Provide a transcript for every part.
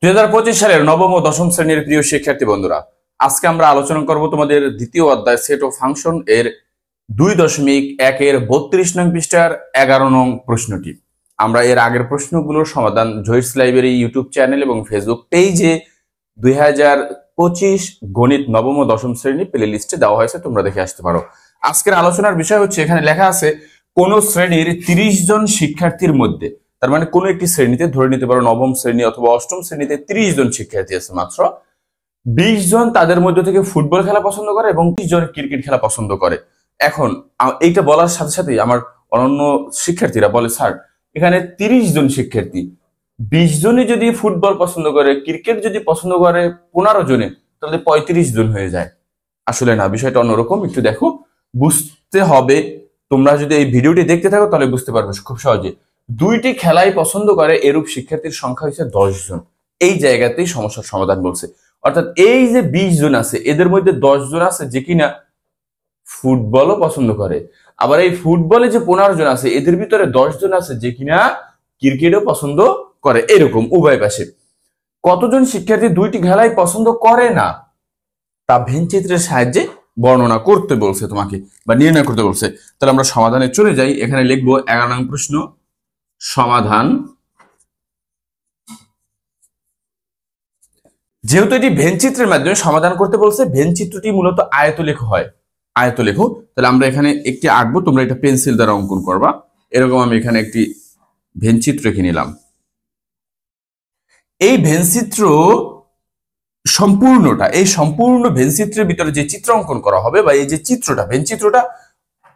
2025 সালের নবম ও দশম শ্রেণীর প্রিয় শিক্ষার্থী বন্ধুরা, আজকে আমরা আলোচনা করব তোমাদের দ্বিতীয় অধ্যায় সেট অফ ফাংশন এর 2.1 এর 32 নং পৃষ্ঠার 11 নং প্রশ্নটি। আমরা এর আগের প্রশ্নগুলোর সমাধান জহিরস লাইব্রেরি ইউটিউব চ্যানেল এবং ফেসবুক পেজে 2025 গণিত নবম ও দশম শ্রেণী প্লে লিস্টে দেওয়া হয়েছে, তোমরা দেখে আসতে পারো। আজকের আলোচনার বিষয় হচ্ছে, এখানে লেখা আছে কোন শ্রেণীর 30 জন শিক্ষার্থীর মধ্যে, তার মানে কোন একটি শ্রেণীতে ধরে নিতে পারো নবম শ্রেণী অথবা অষ্টম শ্রেণীতে 30 জন শিক্ষার্থী আছে, মাত্র 20 জন তাদের মধ্যে থেকে ফুটবল খেলা পছন্দ করে এবং 30 জন ক্রিকেট খেলা পছন্দ করে। এখন এইটা বলার সাথে সাথেই আমার অন্যান্য শিক্ষার্থীরা বলে, স্যার এখানে 30 জন শিক্ষার্থী, 20 জনই যদি ফুটবল পছন্দ করে, ক্রিকেট যদি পছন্দ করে 15 জনে, তাহলে 35 জন হয়ে যায়। আসলে না, বিষয়টা অন্যরকম। একটু দেখো, বুঝতে হবে। তোমরা যদি এই ভিডিওটি দেখতে থাকো তাহলে বুঝতে পারবে খুব সহজে। দুইটি খেলাই পছন্দ করে এরূপ শিক্ষার্থীর সংখ্যা হচ্ছে 10 জন। এই জায়গাতেই সমস্যার সমাধান বলছে। অর্থাৎ এই যে 20 জন আছে, এদের মধ্যে 10 জন আছে যে কিনা ফুটবলও পছন্দ করে, আবার এই ফুটবলে যে 15 জন আছে এদের ভিতরে 10 জন আছে যে কিনা ক্রিকেটও পছন্দ করে। এরকম উভয় পাশে কতজন শিক্ষার্থী দুইটি খেলাই পছন্দ করে না তা ভেনচিত্রের সাহায্যে বর্ণনা করতে বলছে তোমাকে, বা নির্ণয় করতে বলছে। তাহলে আমরা সমাধানে চলে যাই। এখানে লিখবো 11 নং প্রশ্ন সমাধান। যেহেতু এটি ভেনচিত্রের মাধ্যমে সমাধান করতে বলছে, ভেনচিত্রটি মূলত আয়তলেখ হয়, আয়তলেখ। তাহলে আমরা এখানে একটি আঁকবো, তোমরা এটা পেন্সিল দ্বারা অঙ্কন করবা। এরকম আমি এখানে একটি ভেনচিত্র এঁকে নিলাম। এই ভেনচিত্র সম্পূর্ণটা, এই সম্পূর্ণ ভেনচিত্রের ভিতরে যে চিত্র অঙ্কন করা হবে, বা এই যে চিত্রটা, ভেনচিত্রটা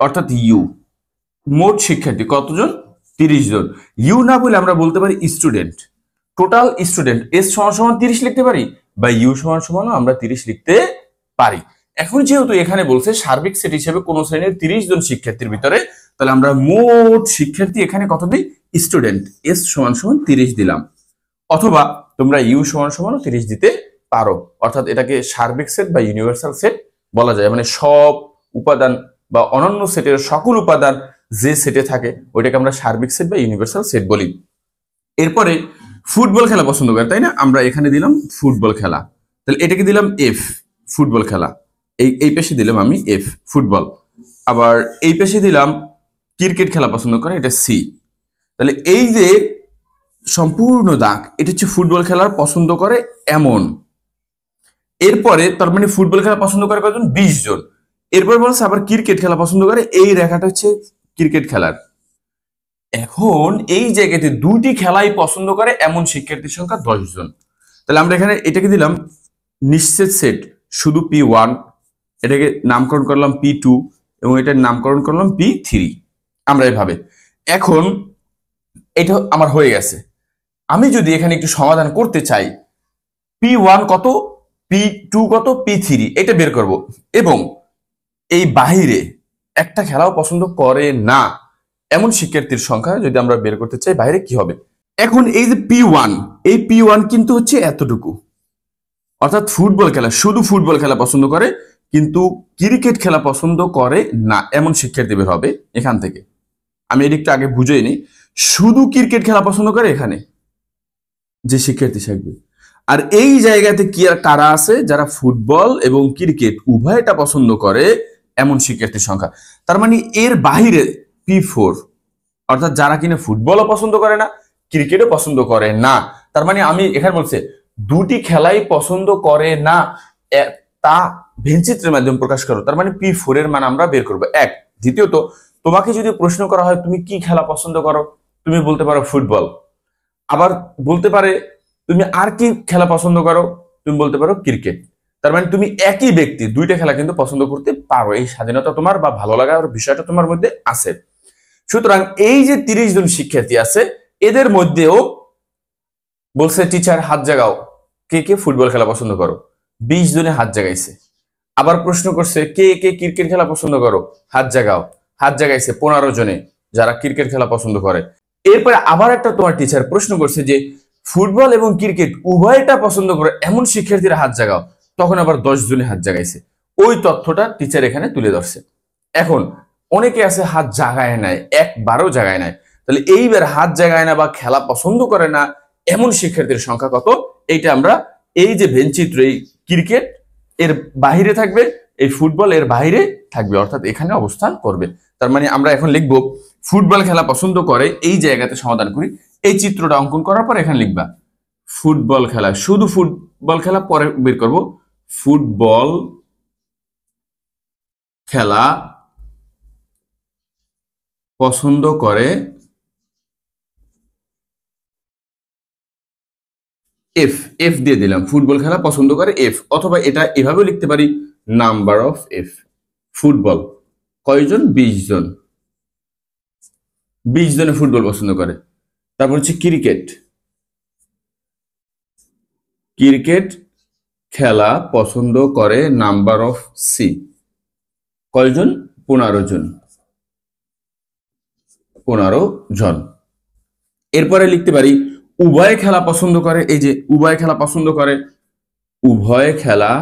অর্থাৎ ইউ, মোট শিক্ষার্থী কতজন? 30 জন। ইউ না বলে আমরা বলতে পারি স্টুডেন্ট, টোটাল স্টুডেন্ট। এস সমান 30 লিখতে পারি, বা ইউ সমান আমরা 30 লিখতে পারি। এখন যেহেতু এখানে বলছে সার্বিক সেট হিসেবে কোন শ্রেণীর 30 জন শিক্ষার্থীর ভিতরে, তাহলে আমরা মোট শিক্ষার্থী এখানে কত দিই? স্টুডেন্ট। এস সমান 30 দিলাম, অথবা তোমরা ইউ সমান 30 দিতে পারো। অর্থাৎ এটাকে সার্বিক সেট বা ইউনিভার্সাল সেট বলা যায়। মানে সব উপাদান বা অনন্য সেটের সকল উপাদান যে সেটে থাকে ওইটাকে আমরা সার্বিক সেট বা ইউনিভার্সাল সেট বলি। এরপরে ফুটবল খেলা পছন্দ করে, তাই না? আমরা এখানে দিলাম ফুটবল খেলা, তাহলে এটাকে দিলাম এফ, ফুটবল খেলা। এই পেশে দিলাম আমি এফ, ফুটবল। আবার এই পেশে দিলাম ক্রিকেট খেলা পছন্দ করে, এটা সি। তাহলে এই যে সম্পূর্ণ দাগ, এটা হচ্ছে ফুটবল খেলার পছন্দ করে এমন। এরপরে তার মানে ফুটবল খেলা পছন্দ করে কতজন? 20 জন। এরপর বলছে আবার ক্রিকেট খেলা পছন্দ করে, এই রেখাটা হচ্ছে ক্রিকেট খেলার। এখন এই জায়গাতে দুটি খেলাই পছন্দ করে এমন শিক্ষার্থীর সংখ্যা 10 জন। তাহলে আমরা এখানে এটাকে দিলাম নিশ্চিত সেট, শুধু P1, এটাকে নামকরণ করলাম P2 এবং এটার নামকরণ করলাম P3। আমরা এভাবে, এখন এটা আমার হয়ে গেছে। আমি যদি এখানে একটু সমাধান করতে চাই, P1 কত, P2 কত, P3 এটা বের করব, এবং এই বাহিরে একটা খেলাও পছন্দ করে না এমন শিক্ষার্থীর সংখ্যা যদি আমরা বের করতে চাই, বাইরে কি হবে? এখন এই যে P1, এই P1 কিন্তু হচ্ছে এতটুকু, অর্থাৎ ফুটবল খেলা, শুধু ফুটবল খেলা পছন্দ করে কিন্তু ক্রিকেট খেলা পছন্দ করে না এমন শিক্ষার্থী বের হবে এখান থেকে। আমি এদিকটা আগে বুঝেই নি, শুধু ক্রিকেট খেলা পছন্দ করে এখানে যে শিক্ষার্থী থাকবে। আর এই জায়গাতে কি আর কারা আছে? যারা ফুটবল এবং ক্রিকেট উভয়টা পছন্দ করে এমন শিক্ষার্থীর সংখ্যা। তার মানে এর বাহিরে P4, অর্থাৎ যারা কিনা ফুটবলও পছন্দ করে না, ক্রিকেটও পছন্দ করে না। তার মানে আমি এখানে বলছে দুটি খেলাই পছন্দ করে না, তা ভেনচিত্রের মাধ্যমে প্রকাশ করো। তার মানে P4 এর মান আমরা বের করবো। এক। দ্বিতীয়ত, তোমাকে যদি প্রশ্ন করা হয় তুমি কি খেলা পছন্দ করো, তুমি বলতে পারো ফুটবল। আবার বলতে পারে তুমি আর কি খেলা পছন্দ করো, তুমি বলতে পারো ক্রিকেট। তার মানে তুমি একই ব্যক্তি দুইটা খেলা কিন্তু পছন্দ করতে পারো, এই স্বাধীনতা তোমার বা ভালো লাগার বিষয়টা তোমার মধ্যে আছে। সুতরাং এই যে 30 জন শিক্ষার্থী আছে, এদের মধ্যেও বলছে টিচার হাত জাগাও, কে কে ফুটবল খেলা পছন্দ করো? 20 জনে হাত জাগাইছে। আবার প্রশ্ন করছে কে কে ক্রিকেট খেলা পছন্দ করো, হাত জাগাও। হাত জাগাইছে 15 জনে, যারা ক্রিকেট খেলা পছন্দ করে। এরপরে আবার একটা তোমার টিচার প্রশ্ন করছে যে ফুটবল এবং ক্রিকেট উভয়টা পছন্দ করে এমন শিক্ষার্থীরা হাত জাগাও, তখন আবার 10 জনে হাত জাগাইছে। ওই তথ্যটা টিচার এখানে তুলে ধরছে। এখন অনেকে আছে হাত জাগায় নাই, একবারও জাগায় নাই। তাহলে এইবার হাত জাগায় না বা খেলা পছন্দ করে না এমন শিক্ষার্থীর সংখ্যা কত? এইটা আমরা এই যে ভেনচিত্র, এই ক্রিকেট এর বাহিরে থাকবে, এই ফুটবল এর বাইরে থাকবে, অর্থাৎ এখানে অবস্থান করবে। তার মানে আমরা এখন লিখব ফুটবল খেলা পছন্দ করে, এই জায়গাতে সমাধান করি। এই চিত্রটা অঙ্কন করার পর এখানে লিখবা ফুটবল খেলা, শুধু ফুটবল খেলা পরে বের করব। ফুটবল খেলা পছন্দ করে এফ, এফ দিয়ে দিলাম, ফুটবল খেলা পছন্দ করে এফ, অথবা এটা এভাবেও লিখতে পারি নাম্বার অফ এফ। ফুটবল কয়জন? 20 জন, 20 জনে ফুটবল পছন্দ করে। তারপর হচ্ছে ক্রিকেট, ক্রিকেট খেলা পছন্দ করে নাম্বার অফ সি, কয়জন? 15 জন, 15 জন। এরপরে লিখতে পারি উভয় খেলা পছন্দ করে, এই যে উভয় খেলা পছন্দ করে, উভয় খেলা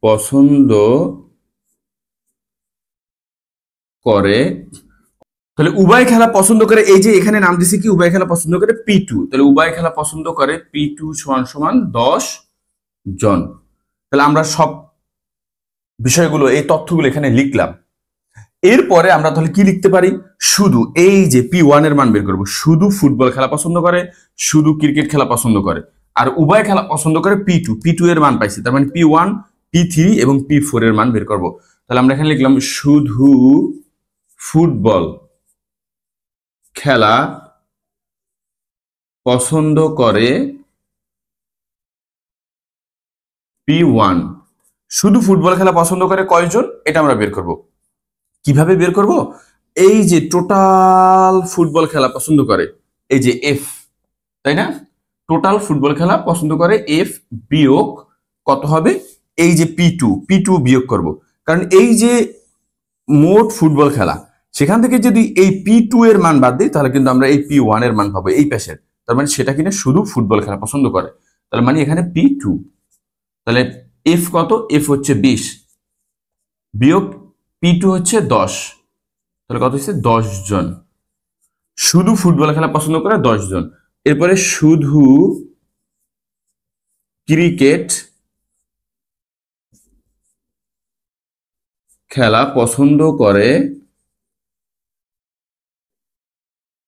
পছন্দ করে। তাহলে উভয় খেলা পছন্দ করে, এই যে এখানে নাম দিছে কি, উভয় খেলা পছন্দ করে P2, তাহলে উভয় খেলা পছন্দ করে P2 সমান সমান 10 জন। তাহলে আমরা সব বিষয়গুলো, এই তথ্যগুলো এখানে লিখলাম। এরপরে আমরা তাহলে কি লিখতে পারি? শুধু এই যে P1 এর মান বের করব, শুধু ফুটবল খেলা পছন্দ করে, শুধু ক্রিকেট খেলা পছন্দ করে, আর উভয় খেলা পছন্দ করে P2, P2 এর মান পাইছি, তার মানে P1, P3 এবং P4 এর মান বের করব। তাহলে আমরা এখানে লিখলাম শুধু ফুটবল খেলা পছন্দ করে P1। শুধু ফুটবল খেলা পছন্দ করে কয়জন, এটা আমরা বের করব। কিভাবে বের করব? এই যে টোটাল ফুটবল খেলা পছন্দ করে, এই যে এফ, তাই না? টোটাল ফুটবল খেলা পছন্দ করে এফ বিয়োগ কত হবে? এই যে P2 বিয়োগ করব, কারণ এই যে মোট ফুটবল খেলা, সেখান থেকে যদি এই P2 এর মান বাদ দিই, তাহলে কিন্তু আমরা এই P1 এর মান পাবো এই পেশের। তার মানে সেটা কিনা শুধু ফুটবল খেলা পছন্দ করে, তার মানে এখানে P2। তাহলে এফ কত? এফ হচ্ছে 20 বিয়োগ P2 হচ্ছে 10, তাহলে কত হচ্ছে? 10 জন। শুধু ফুটবল খেলা পছন্দ করে 10 জন। এরপরে শুধু ক্রিকেট খেলা পছন্দ করে,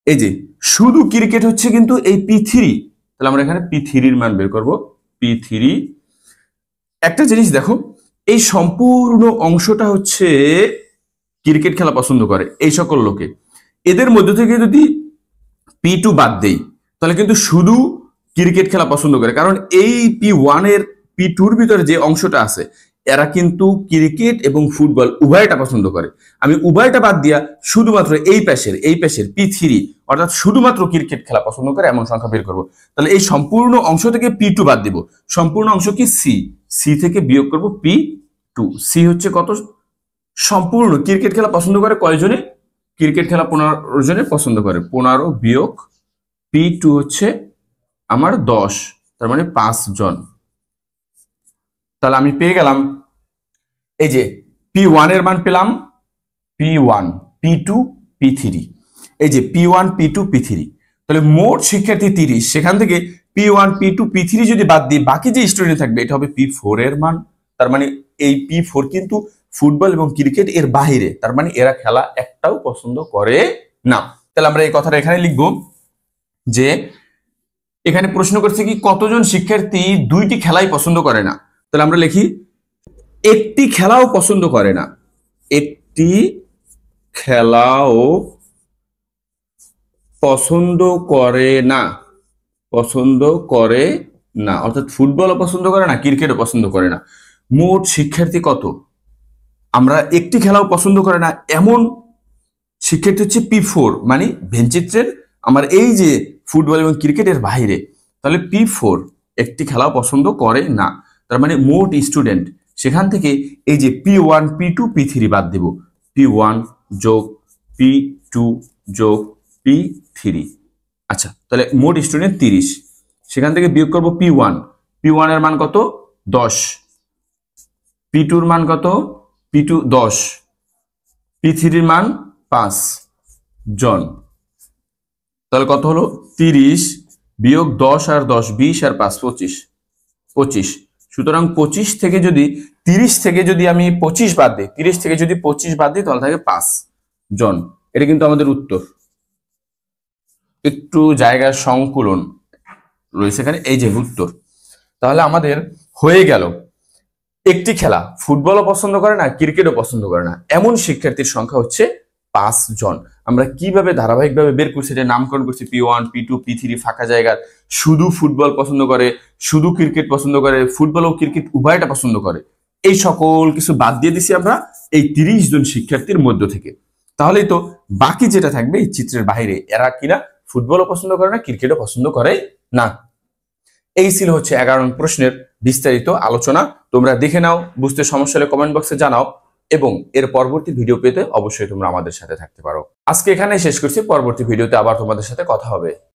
এই যে শুধু ক্রিকেট হচ্ছে কিন্তু এই P3, তাহলে আমরা এখানে P3 এর মান বের করব। P3, একটা জিনিস দেখো, এই সম্পূর্ণ অংশটা হচ্ছে ক্রিকেট খেলা পছন্দ করে এই সকল লোকে, এদের মধ্যে থেকে যদি P2 বাদ দেই, তাহলে কিন্তু শুধু ক্রিকেট খেলা পছন্দ করে, কারণ এই P1 এর P2 ভিতরে যে অংশটা আছে, এরা কিন্তু ক্রিকেট এবং ফুটবল উভয়টা পছন্দ করে। আমি উভয়টা বাদ দিয়া শুধুমাত্র এই পেশের P3, অর্থাৎ শুধুমাত্র ক্রিকেট খেলা পছন্দ করে এমন সংখ্যা বের করব। তাহলে এই সম্পূর্ণ অংশ থেকে P2 বাদ দিব, সম্পূর্ণ অংশ কি? সি থেকে বিয়োগ করব P2। সি হচ্ছে কত? সম্পূর্ণ ক্রিকেট খেলা পছন্দ করে কয়জনে? ক্রিকেট খেলা 15 জনে পছন্দ করে, 15 বিয়োগ P2 হচ্ছে আমার 10, তার মানে 5 জন। তাহলে আমি পেয়ে গেলাম, এই যে P1 এর মান পেলাম, P1, P2, P3, এই যে P1, P2, P3। তাহলে মোট শিক্ষার্থী 30, সেখান থেকে P1, P2, P3 যদি বাদ দিই, বাকি যে স্টুডেন্ট থাকবে এটা হবে P4 এর মান। তার মানে এই P4 কিন্তু ফুটবল এবং ক্রিকেট এর বাহিরে, তার মানে এরা খেলা একটাও পছন্দ করে না। তাহলে আমরা এই কথাটা এখানে লিখবো যে এখানে প্রশ্ন করছে কি, কতজন শিক্ষার্থী দুইটি খেলাই পছন্দ করে না? তাহলে আমরা লিখি একটি খেলাও পছন্দ করে না, একটি খেলাও পছন্দ করে না, পছন্দ করে না, অর্থাৎ ফুটবলও পছন্দ করে না, ক্রিকেটও পছন্দ করে না। মোট শিক্ষার্থী কত? আমরা একটি খেলাও পছন্দ করে না এমন শিক্ষার্থী হচ্ছে P4, মানে ভেনচিত্রের আমার এই যে ফুটবল এবং ক্রিকেটের বাইরে, তাহলে P4 একটি খেলাও পছন্দ করে না। তার মানে মোট স্টুডেন্ট, সেখান থেকে এই যে P1, P2, P3 বাদ দেব, P1 যোগ P2 যোগ P3। আচ্ছা, তাহলে মোট স্টুডেন্ট 30, সেখান থেকে বিয়োগ করব P1 এর মান কত? 10, P2 এর মান কত? P2 10, P3 এর মান 5 জন। তাহলে কত হলো 30 বিয়োগ 10 আর 10 20 আর 5 25 25। সুতরাং 25 থেকে যদি 30 থেকে যদি আমি 25 বাদ দিই, 30 থেকে যদি 25 বাদ দিই তাহলে থাকে 5 জন। এটা কিন্তু আমাদের উত্তর। একটু জায়গার সংকুলন রয়েছে এখানে, এই যে উত্তর। তাহলে আমাদের হয়ে গেল একটি খেলা ফুটবলও পছন্দ করে না, ক্রিকেটও পছন্দ করে না এমন শিক্ষার্থীর সংখ্যা হচ্ছে 5 জন। আমরা কিভাবে ধারাবাহিকভাবে বের করছি, এটা নামকরণ করছি P1 P2 P3, ফাঁকা জায়গা, শুধু ফুটবল পছন্দ করে, শুধু ক্রিকেট পছন্দ করে, ফুটবল ও ক্রিকেট উভয়টা পছন্দ করে, এই সকল কিছু বাদ দিয়ে দিছি আমরা এই 30 জন শিক্ষার্থীর মধ্য থেকে। তাহলেই তো বাকি যেটা থাকবে এই চিত্রের বাইরে, এরা কিনা ফুটবলও পছন্দ করে না, ক্রিকেটও পছন্দ করে না। এই ছিল হচ্ছে 11 নং প্রশ্নের বিস্তারিত আলোচনা। তোমরা দেখে নাও, বুঝতে সমস্যা হলে কমেন্ট বক্সে জানাও, এবং এর পরবর্তী ভিডিও পেতে অবশ্যই তোমরা আমাদের সাথে থাকতে পারো। আজকে এখানেই শেষ করছি, পরবর্তী ভিডিওতে আবার তোমাদের সাথে কথা হবে।